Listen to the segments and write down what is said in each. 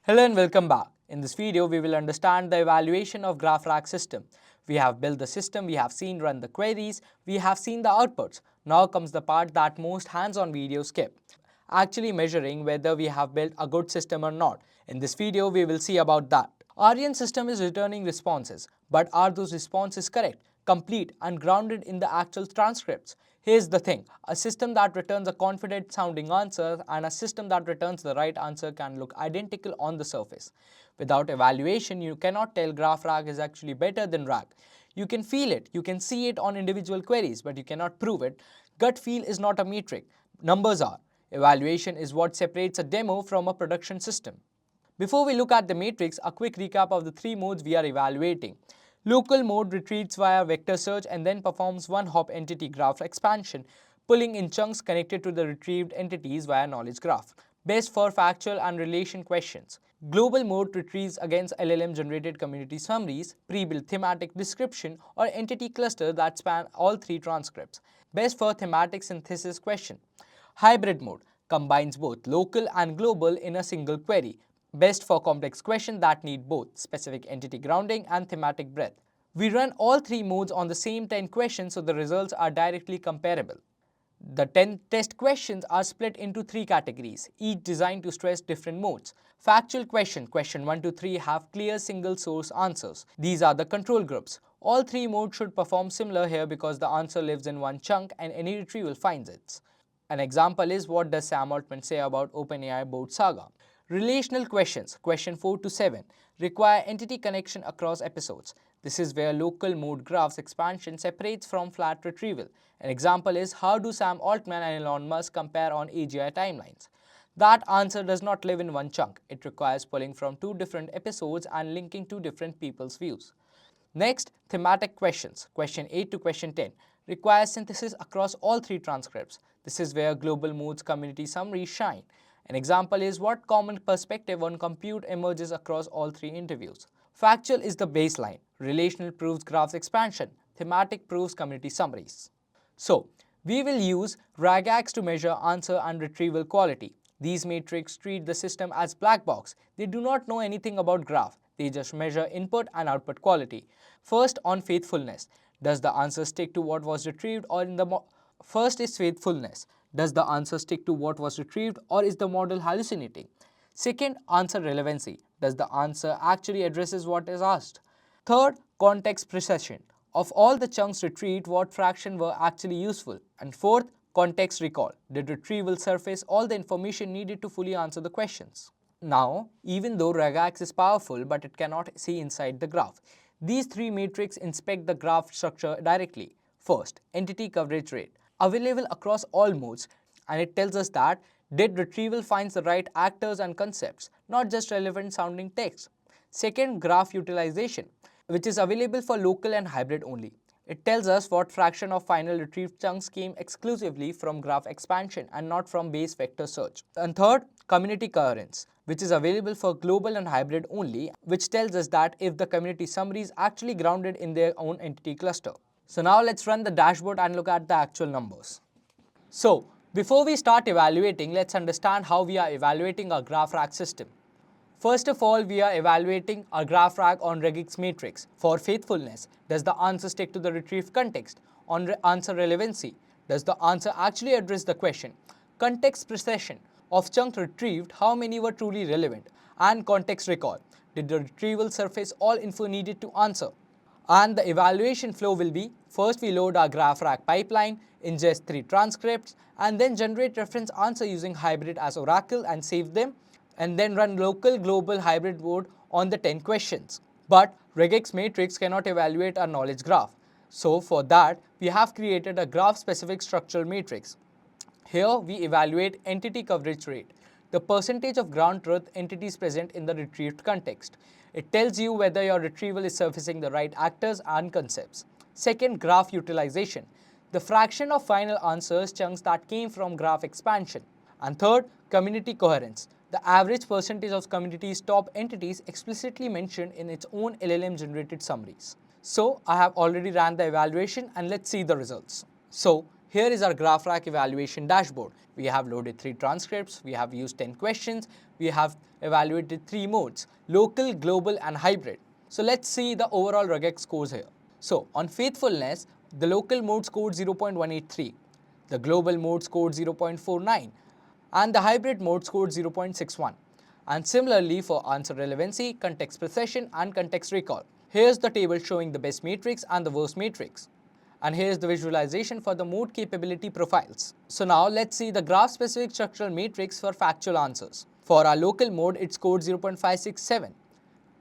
Hello and welcome back. In this video, we will understand the evaluation of graph RAG system. We have built the system, we have seen run the queries, we have seen the outputs. Now comes the part that most hands-on videos skip. Actually measuring whether we have built a good system or not. In this video, we will see about that. Aryan system is returning responses, but are those responses correct, complete and grounded in the actual transcripts? Here's the thing, a system that returns a confident sounding answer and a system that returns the right answer can look identical on the surface. Without evaluation, you cannot tell graph RAG is actually better than RAG. You can feel it, you can see it on individual queries, but you cannot prove it. Gut feel is not a metric, numbers are. Evaluation is what separates a demo from a production system. Before we look at the matrix, a quick recap of the three modes we are evaluating. Local mode retrieves via vector search and then performs one-hop entity graph expansion, pulling in chunks connected to the retrieved entities via knowledge graph. Best for factual and relation questions. Global mode retrieves against LLM-generated community summaries, pre-built thematic description, or entity cluster that span all three transcripts. Best for thematic synthesis question. Hybrid mode combines both local and global in a single query. Best for complex questions that need both specific entity grounding and thematic breadth. We run all three modes on the same 10 questions so the results are directly comparable. The 10 test questions are split into three categories, each designed to stress different modes. Factual question 1 to 3 have clear single source answers. These are the control groups. All three modes should perform similar here because the answer lives in one chunk and any retrieval finds it. An example is, what does Sam Altman say about OpenAI board saga? Relational questions, question 4 to 7, require entity connection across episodes. This is where local mode graphs expansion separates from flat retrieval. An example is, how do Sam Altman and Elon Musk compare on AGI timelines? That answer does not live in one chunk. It requires pulling from two different episodes and linking two different people's views. Next, thematic questions, question 8 to question 10, require synthesis across all three transcripts. This is where global modes community summaries shine. An example is, what common perspective on compute emerges across all three interviews. Factual is the baseline, relational proves graphs expansion, thematic proves community summaries. So, we will use RAGAS to measure answer and retrieval quality. These metrics treat the system as black box. They do not know anything about graph. They just measure input and output quality. First, on faithfulness. Does the answer stick to what was retrieved or in the First is faithfulness. Does the answer stick to what was retrieved or is the model hallucinating? Second, answer relevancy. Does the answer actually addresses what is asked? Third, context precision. Of all the chunks retrieved, what fraction were actually useful? And fourth, context recall. Did retrieval surface all the information needed to fully answer the questions? Now, even though RAGAS is powerful, but it cannot see inside the graph. These three metrics inspect the graph structure directly. First, entity coverage rate, available across all modes, and it tells us that did retrieval finds the right actors and concepts, not just relevant sounding text. Second, graph utilization, which is available for local and hybrid only. It tells us what fraction of final retrieved chunks came exclusively from graph expansion and not from base vector search. And third, community coherence, which is available for global and hybrid only, which tells us that if the community summary is actually grounded in their own entity cluster. So now let's run the dashboard and look at the actual numbers. So before we start evaluating, let's understand how we are evaluating our graph RAG system. First of all, we are evaluating our graph RAG on regex matrix. For faithfulness, does the answer stick to the retrieved context? On answer relevancy, does the answer actually address the question? Context precision, of chunk retrieved, how many were truly relevant? And context recall, did the retrieval surface all info needed to answer? And the evaluation flow will be, first we load our graph RAG pipeline, ingest 3 transcripts, and then generate reference answer using hybrid as oracle and save them, and then run local, global, hybrid mode on the 10 questions. But regex matrix cannot evaluate our knowledge graph. So for that, we have created a graph-specific structural matrix. Here we evaluate entity coverage rate, the percentage of ground truth entities present in the retrieved context. It tells you whether your retrieval is surfacing the right actors and concepts. Second, graph utilization, the fraction of final answers chunks that came from graph expansion. And third, community coherence, the average percentage of community's top entities explicitly mentioned in its own LLM generated summaries. So I have already ran the evaluation and let's see the results. So Here is our GraphRag evaluation dashboard. We have loaded 3 transcripts, we have used 10 questions, we have evaluated 3 modes, local, global and hybrid. So let's see the overall RAGAS scores here. So on faithfulness, the local mode scored 0.183, the global mode scored 0.49 and the hybrid mode scored 0.61. And similarly for answer relevancy, context precision and context recall. Here's the table showing the best matrix and the worst matrix. And here's the visualization for the mode capability profiles. So now let's see the graph specific structural matrix for factual answers. For our local mode, it scored 0.567.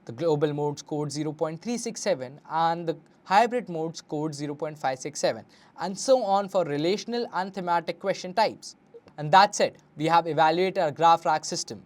The global mode scored 0.367 and the hybrid mode scored 0.567 and so on for relational and thematic question types. And that's it. We have evaluated our GraphRag system.